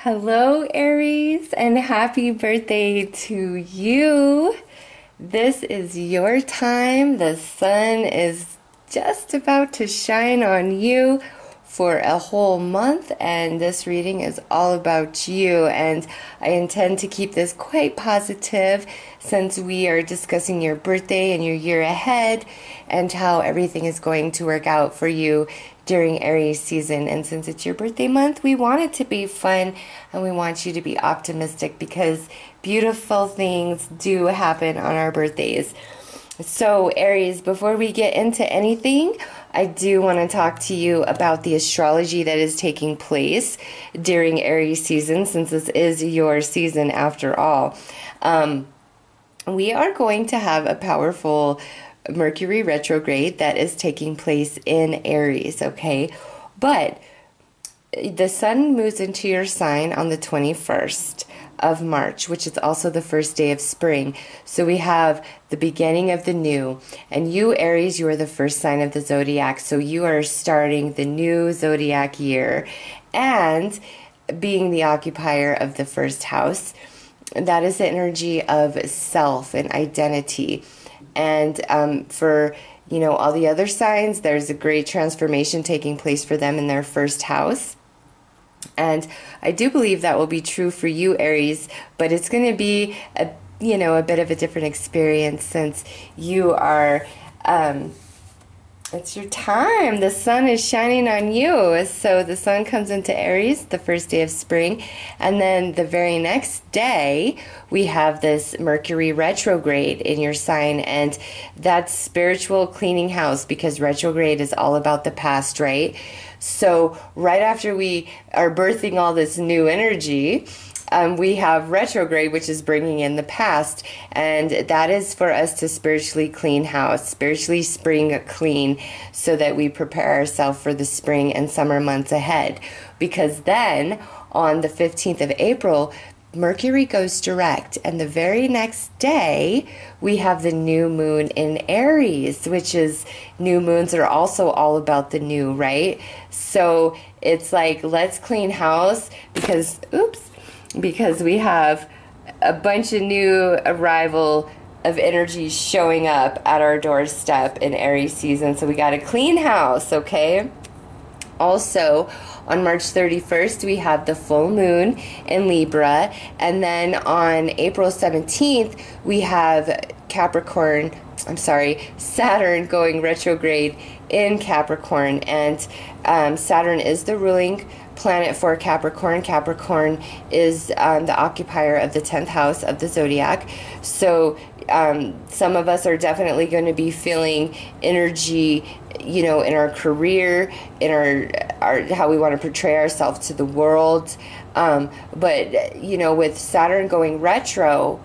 Hello, Aries, and happy birthday to you. This is your time. The sun is just about to shine on you for a whole month, and this reading is all about you. And I intend to keep this quite positive since we are discussing your birthday and your year ahead and how everything is going to work out for you during Aries season. And since it's your birthday month, we want it to be fun and we want you to be optimistic because beautiful things do happen on our birthdays. So Aries, before we get into anything, I do want to talk to you about the astrology that is taking place during Aries season, since this is your season after all. We are going to have a powerful Mercury retrograde that is taking place in Aries, okay? But the sun moves into your sign on the 21st of March, which is also the first day of spring. So we have the beginning of the new. And you, Aries, you are the first sign of the zodiac. So you are starting the new zodiac year. And being the occupier of the first house, that is the energy of self and identity. And for all the other signs, there's a great transformation taking place for them in their first house. And I do believe that will be true for you, Aries, but it's going to be a bit of a different experience since you are, it's your time. The sun is shining on you. So the sun comes into Aries the first day of spring, and then the very next day we have this Mercury retrograde in your sign, and that's spiritual cleaning house because retrograde is all about the past, right? So right after we are birthing all this new energy, we have retrograde, which is bringing in the past, and that is for us to spiritually clean house, spiritually spring clean, so that we prepare ourselves for the spring and summer months ahead. Because then, on the 15th of April, Mercury goes direct, and the very next day we have the new moon in Aries, which is, new moons are also all about the new, right? So it's like, let's clean house because we have a bunch of new arrival of energy showing up at our doorstep in Aries season. So we got to clean house, okay? Also, on March 31st, we have the full moon in Libra. And then on April 17th, we have Saturn going retrograde in Capricorn. And Saturn is the ruling planet for Capricorn. Capricorn is the occupier of the 10th house of the zodiac. So some of us are definitely going to be feeling energy, in our career, in our how we want to portray ourselves to the world. But with Saturn going retro,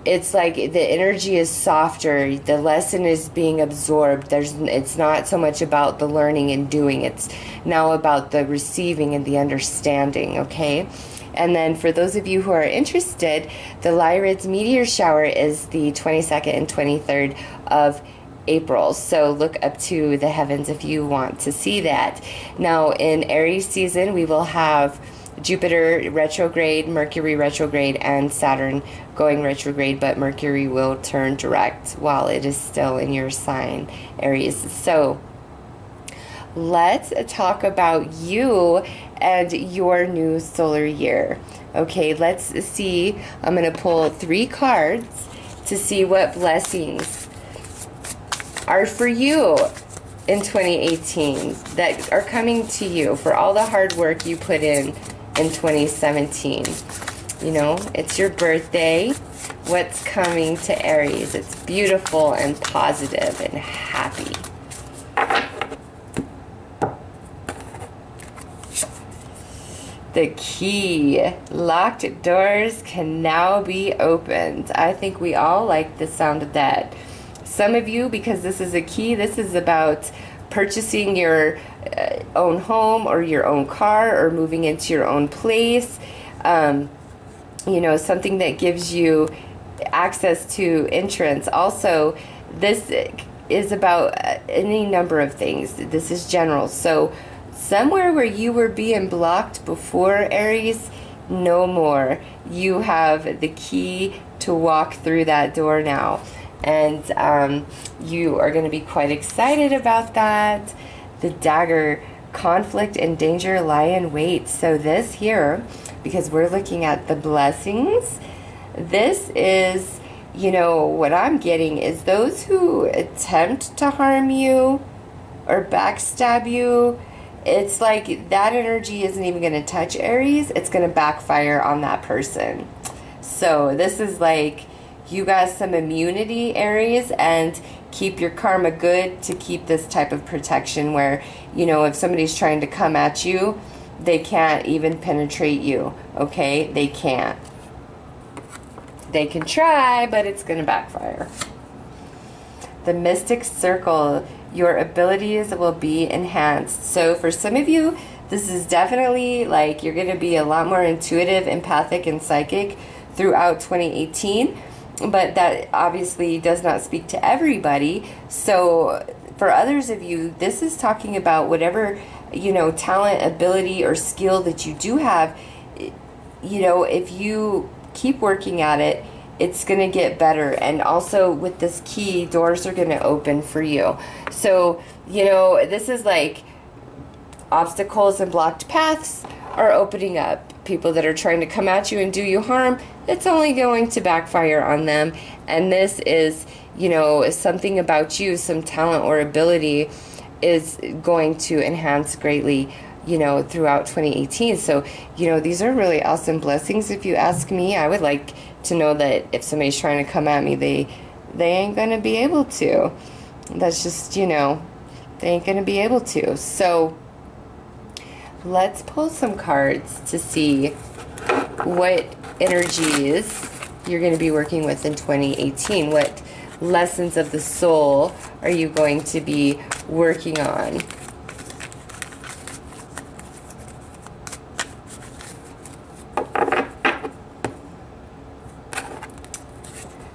it's like the energy is softer. The lesson is being absorbed. It's not so much about the learning and doing. It's now about the receiving and the understanding, okay? And then for those of you who are interested, the Lyrids meteor shower is the 22nd and 23rd of April. So look up to the heavens if you want to see that. Now in Aries season, we will have Jupiter retrograde, Mercury retrograde, and Saturn going retrograde, but Mercury will turn direct while it is still in your sign, Aries. So let's talk about you and your new solar year. Okay, let's see. I'm going to pull 3 cards to see what blessings are for you in 2018 that are coming to you for all the hard work you put in 2017. It's your birthday. What's coming to Aries? It's beautiful and positive and happy. The key. Locked doors can now be opened. I think we all like the sound of that. Some of you, because this is a key, this is about purchasing your own home or your own car or moving into your own place. Something that gives you access to entrance. Also, this is about any number of things. This is general. So somewhere where you were being blocked before, Aries, no more. You have the key to walk through that door now. And you are going to be quite excited about that. The dagger, conflict and danger lie in wait. So this here, because we're looking at the blessings, this is, you know, what I'm getting is those who attempt to harm you or backstab you, it's like that energy isn't even going to touch Aries. It's going to backfire on that person. So this is like, you got some immunity, Aries, and keep your karma good to keep this type of protection where, you know, if somebody's trying to come at you, they can't even penetrate you, okay? They can't. They can try, but it's going to backfire. The mystic circle, your abilities will be enhanced. So for some of you, this is definitely like you're going to be a lot more intuitive, empathic, and psychic throughout 2018. But that obviously does not speak to everybody. So for others of you, this is talking about whatever, you know, talent, ability, or skill that you do have. You know, if you keep working at it, it's going to get better. And also with this key, doors are going to open for you. So, you know, this is like obstacles and blocked paths are opening up. People that are trying to come at you and do you harm, it's only going to backfire on them. And this is, you know, something about you, some talent or ability is going to enhance greatly, you know, throughout 2018. So, you know, these are really awesome blessings. If you ask me, I would like to know that if somebody's trying to come at me, they ain't going to be able to. That's just, you know, they ain't going to be able to. So let's pull some cards to see what energies you're going to be working with in 2018. What lessons of the soul are you going to be working on?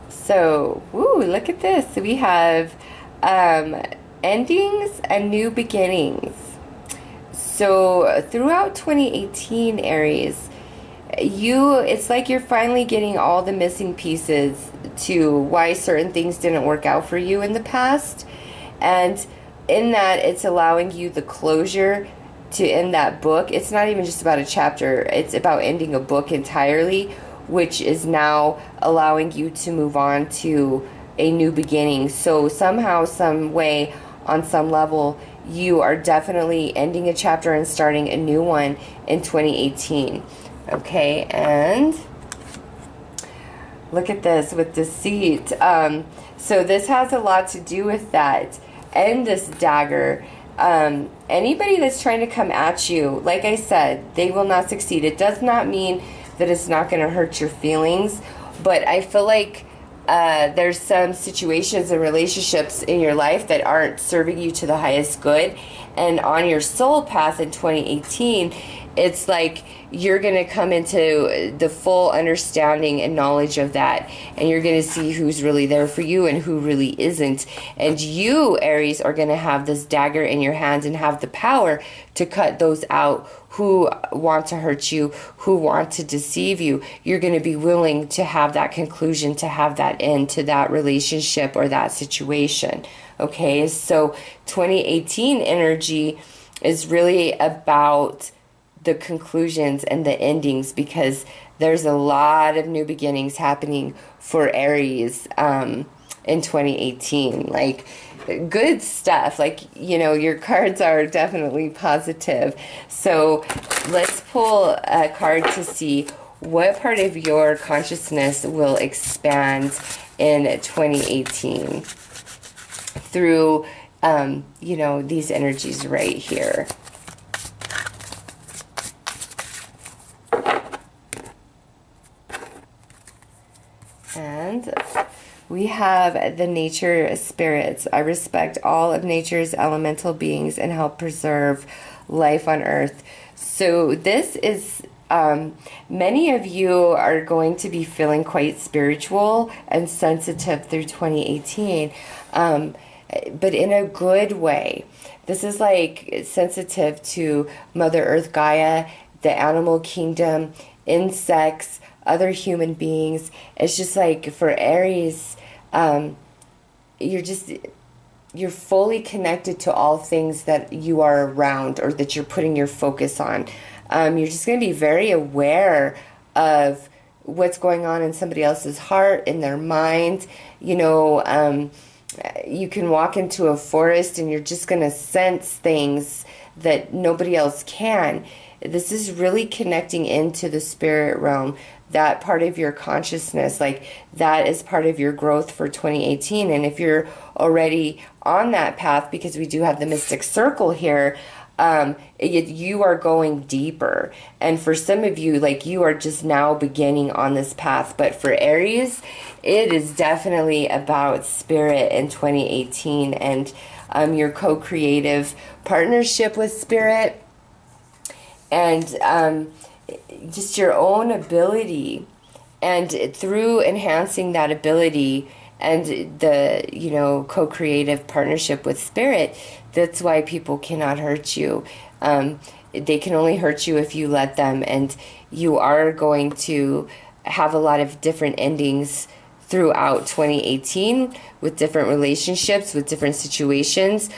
So, woo, look at this. We have endings and new beginnings. So, throughout 2018, Aries, it's like you're finally getting all the missing pieces to why certain things didn't work out for you in the past. And in that, it's allowing you the closure to end that book. It's not even just about a chapter. It's about ending a book entirely, which is now allowing you to move on to a new beginning. So somehow, some way, on some level, you are definitely ending a chapter and starting a new one in 2018. Okay, and look at this with deceit. So this has a lot to do with that. And this dagger. Anybody that's trying to come at you, like I said, they will not succeed. It does not mean that it's not going to hurt your feelings, but I feel like there's some situations and relationships in your life that aren't serving you to the highest good. And on your soul path in 2018, it's like you're going to come into the full understanding and knowledge of that. And you're going to see who's really there for you and who really isn't. And you, Aries, are going to have this dagger in your hands and have the power to cut those out who want to hurt you, who want to deceive you. You're going to be willing to have that conclusion, to have that end to that relationship or that situation. Okay, so 2018 energy is really about the conclusions and the endings, because there's a lot of new beginnings happening for Aries in 2018. Like, good stuff. Like, you know, your cards are definitely positive. So let's pull a card to see what part of your consciousness will expand in 2018 through, you know, these energies right here. And we have the nature spirits. I respect all of nature's elemental beings and help preserve life on earth. So this is, many of you are going to be feeling quite spiritual and sensitive through 2018, but in a good way. This is like sensitive to Mother Earth, Gaia, the animal kingdom, insects, other human beings. It's just like for Aries, you're fully connected to all things that you are around or that you're putting your focus on. You're just going to be very aware of what's going on in somebody else's heart, in their mind. You know, you can walk into a forest and you're just going to sense things that nobody else can. This is really connecting into the spirit realm, that part of your consciousness. Like, that is part of your growth for 2018. And if you're already on that path, because we do have the mystic circle here, you are going deeper. And for some of you, like, you are just now beginning on this path. But for Aries, it is definitely about spirit in 2018 and your co-creative partnership with spirit, and just your own ability. And through enhancing that ability and the, you know, co-creative partnership with spirit, that's why people cannot hurt you. They can only hurt you if you let them, and you are going to have a lot of different endings throughout 2018 with different relationships, with different situations.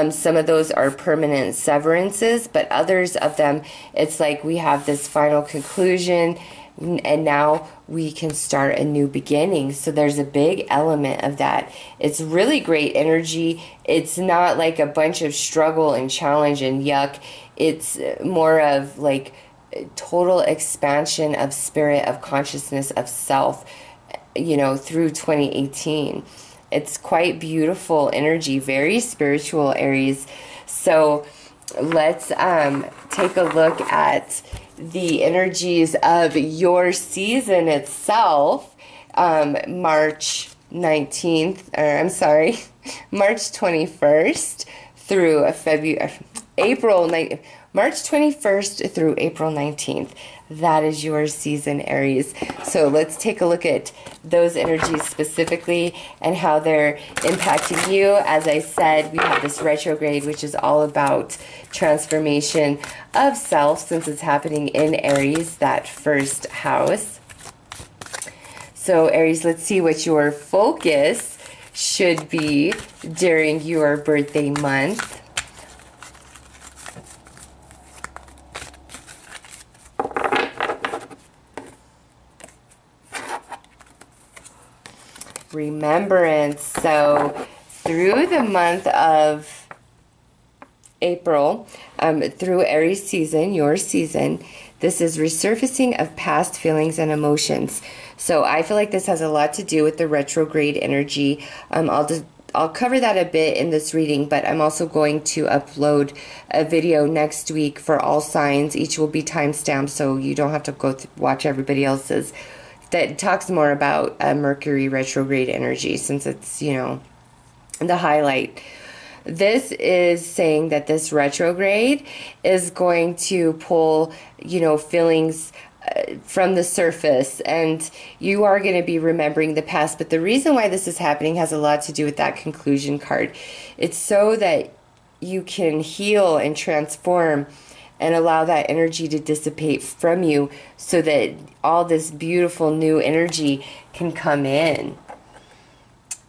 Some of those are permanent severances, but others of them, it's like we have this final conclusion and now we can start a new beginning. So there's a big element of that. It's really great energy. It's not like a bunch of struggle and challenge and yuck. It's more of like total expansion of spirit, of consciousness, of self, you know, through 2018. It's quite beautiful energy, very spiritual, Aries. So let's take a look at the energies of your season itself. March 19th, or I'm sorry, March 21st through March 21st through April 19th. That is your season, Aries. So let's take a look at those energies specifically and how they're impacting you. As I said, we have this retrograde, which is all about transformation of self, since it's happening in Aries, that first house. So Aries, let's see what your focus should be during your birthday month. Remembrance. So through the month of April, through Aries season, your season, this is resurfacing of past feelings and emotions. So I feel like this has a lot to do with the retrograde energy. I'll cover that a bit in this reading, but I'm also going to upload a video next week for all signs. Each will be timestamped, so you don't have to go watch everybody else's. That talks more about Mercury retrograde energy, since it's, you know, the highlight. This is saying that this retrograde is going to pull, you know, feelings from the surface, and you are going to be remembering the past. But the reason why this is happening has a lot to do with that conclusion card. It's so that you can heal and transform and allow that energy to dissipate from you, so that all this beautiful new energy can come in.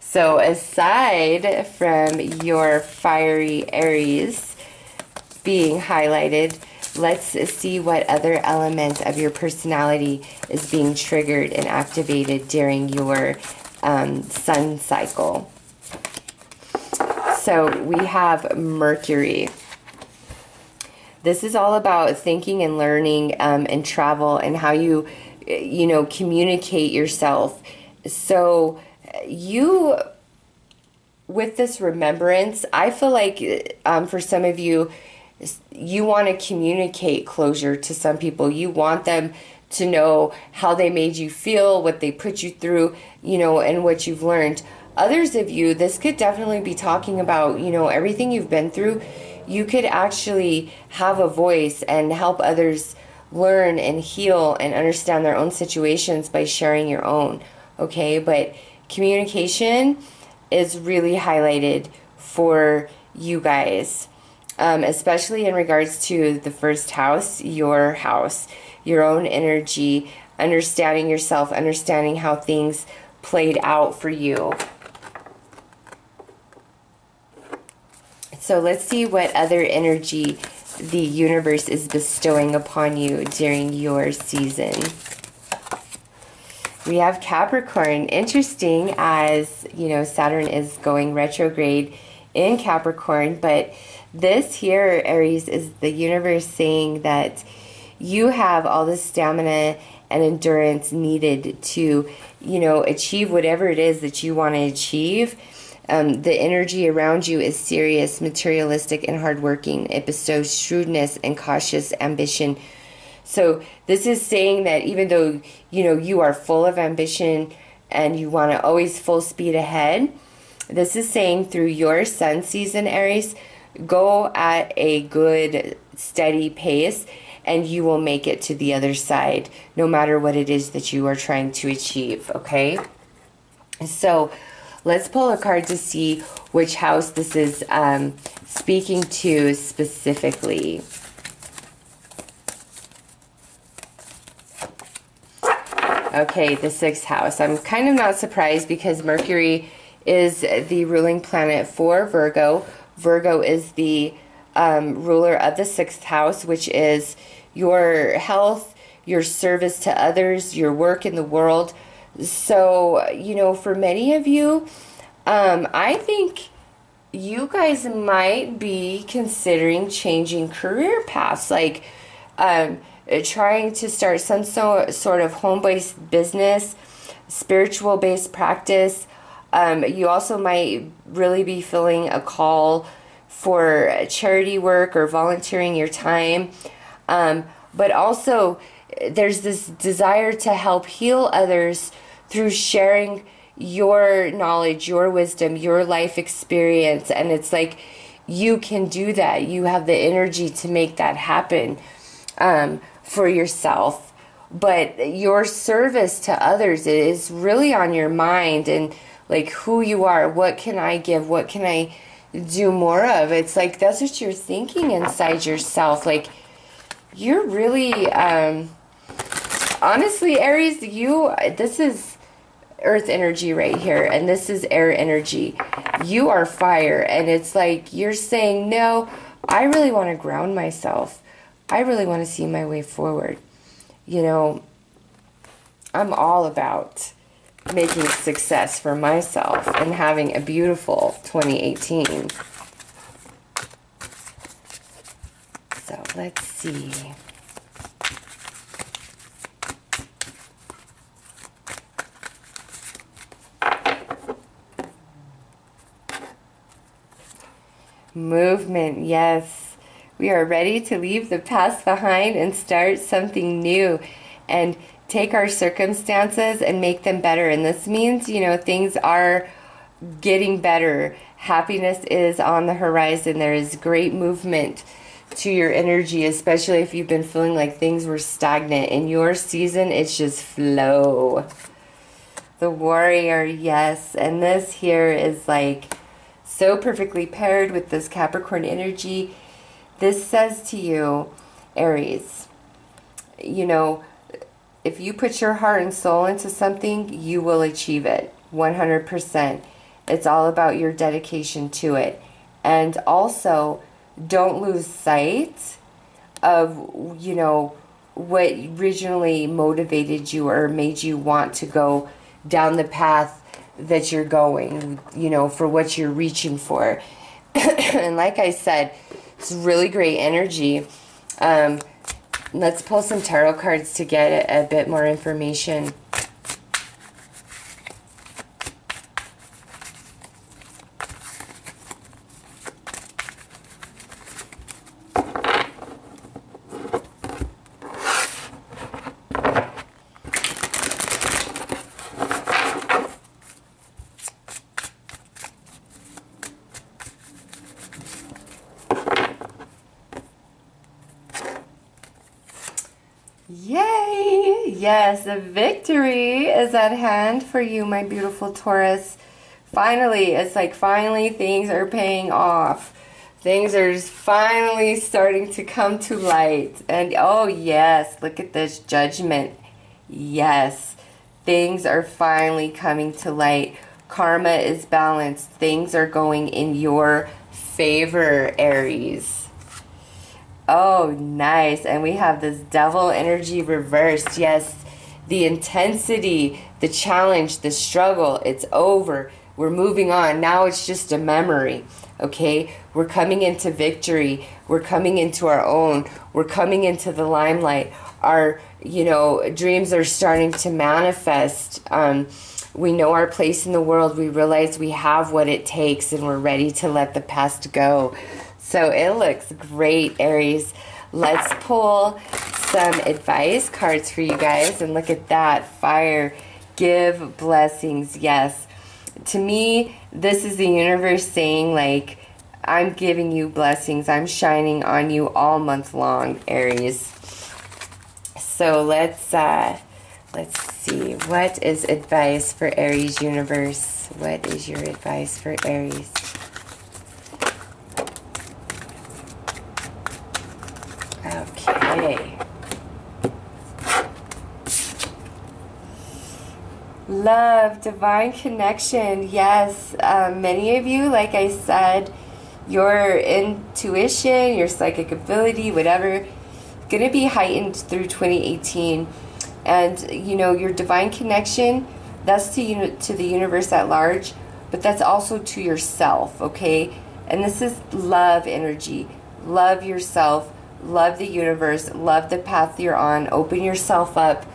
So aside from your fiery Aries being highlighted, let's see what other element of your personality is being triggered and activated during your sun cycle. So we have Mercury. This is all about thinking and learning and travel, and how you know, communicate yourself. So you, with this remembrance, I feel like for some of you, you want to communicate closure to some people. You want them to know how they made you feel, what they put you through, you know, and what you've learned. Others of you, this could definitely be talking about, you know, everything you've been through. You could actually have a voice and help others learn and heal and understand their own situations by sharing your own, okay? But communication is really highlighted for you guys, especially in regards to the first house, your house. your own energy, understanding yourself, understanding how things played out for you. So let's see what other energy the universe is bestowing upon you during your season. We have Capricorn. Interesting, as you know, Saturn is going retrograde in Capricorn, but this here, Aries, is the universe saying that you have all the stamina and endurance needed to, you know, achieve whatever it is that you want to achieve. The energy around you is serious, materialistic, and hardworking. It bestows shrewdness and cautious ambition. So this is saying that even though, you know, you are full of ambition and you want to always full speed ahead, this is saying through your sun season, Aries, go at a good, steady pace, and you will make it to the other side, no matter what it is that you are trying to achieve, okay? So let's pull a card to see which house this is speaking to specifically. Okay, the 6th house. I'm kind of not surprised because Mercury is the ruling planet for Virgo. Virgo is the ruler of the 6th house, which is your health, your service to others, your work in the world. So, you know, for many of you, I think you guys might be considering changing career paths, like trying to start some sort of home-based business, spiritual-based practice. You also might really be feeling a call for charity work or volunteering your time. But also, there's this desire to help heal others through sharing your knowledge, your wisdom, your life experience. And it's like, you can do that. You have the energy to make that happen for yourself. But your service to others is really on your mind, and like who you are. What can I give? What can I do more of? It's like, that's what you're thinking inside yourself. Like, you're really, honestly, Aries, this is earth energy right here, and this is air energy. You are fire, and it's like you're saying, no, I really want to ground myself. I really want to see my way forward. You know, I'm all about making success for myself and having a beautiful 2018. So let's see. Movement, yes. We are ready to leave the past behind and start something new and take our circumstances and make them better. And this means, you know, things are getting better. Happiness is on the horizon. There is great movement to your energy, especially if you've been feeling like things were stagnant. In your season, it's just flow. The warrior, yes. And this here is like so perfectly paired with this Capricorn energy. This says to you, Aries, you know, if you put your heart and soul into something, you will achieve it 100%. It's all about your dedication to it. And also, don't lose sight of, you know, what originally motivated you or made you want to go down the path that you're going, you know, for what you're reaching for. And like I said, it's really great energy. Let's pull some tarot cards to get a bit more information. Yay! Yes, the victory is at hand for you, my beautiful Taurus. Finally, it's like finally things are paying off. Things are finally starting to come to light. And oh yes, look at this Judgment. Yes, things are finally coming to light. Karma is balanced. Things are going in your favor, Aries. Oh, nice. And we have this Devil energy reversed. Yes, the intensity, the challenge, the struggle, it's over. We're moving on. Now it's just a memory. Okay, we're coming into victory. We're coming into our own. We're coming into the limelight. Our, dreams are starting to manifest. We know our place in the world. We realize we have what it takes, and we're ready to let the past go. So it looks great, Aries. Let's pull some advice cards for you guys. And look at that. Fire. Give blessings. Yes. To me, this is the universe saying, like, I'm giving you blessings. I'm shining on you all month long, Aries. So let's see. What is advice for Aries universe? What is your advice for Aries? Okay. Love, divine connection. Yes, many of you, like I said, your intuition, your psychic ability, whatever, going to be heightened through 2018. And, your divine connection, that's to the universe at large, but that's also to yourself, okay? And this is love energy. Love yourself, love the universe, love the path you're on, open yourself up,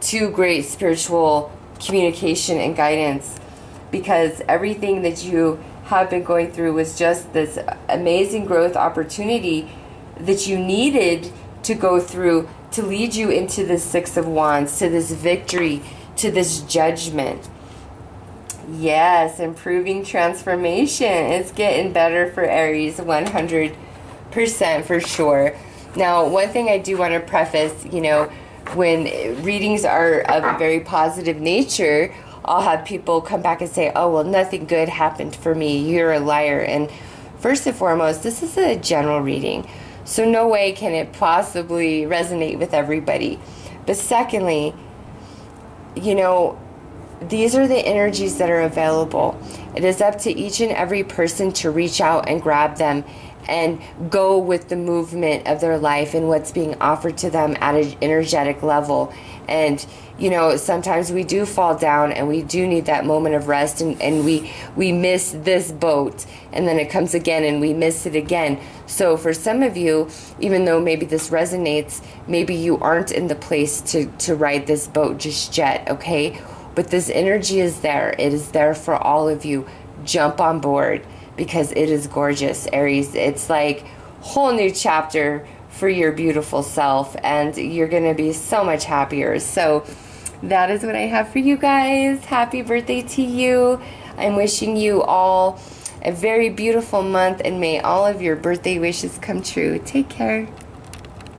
to great spiritual communication and guidance, because everything that you have been going through was just this amazing growth opportunity that you needed to go through to lead you into the Six of Wands, to this victory, to this judgment. Yes, improving transformation. It's getting better for Aries, 100% for sure. Now, one thing I do want to preface, when readings are of a very positive nature, I'll have people come back and say, oh, well, nothing good happened for me. You're a liar. And first and foremost, this is a general reading. So no way can it possibly resonate with everybody. But secondly, these are the energies that are available. It is up to each and every person to reach out and grab them and go with the movement of their life and what's being offered to them at an energetic level. And, sometimes we do fall down and we do need that moment of rest, and we miss this boat, and then it comes again and we miss it again. So for some of you, even though maybe this resonates, maybe you aren't in the place to ride this boat just yet, okay? But this energy is there. It is there for all of you. Jump on board, because it is gorgeous, Aries. It's like whole new chapter for your beautiful self, and you're going to be so much happier. So that is what I have for you guys. Happy birthday to you. I'm wishing you all a very beautiful month, and may all of your birthday wishes come true. Take care.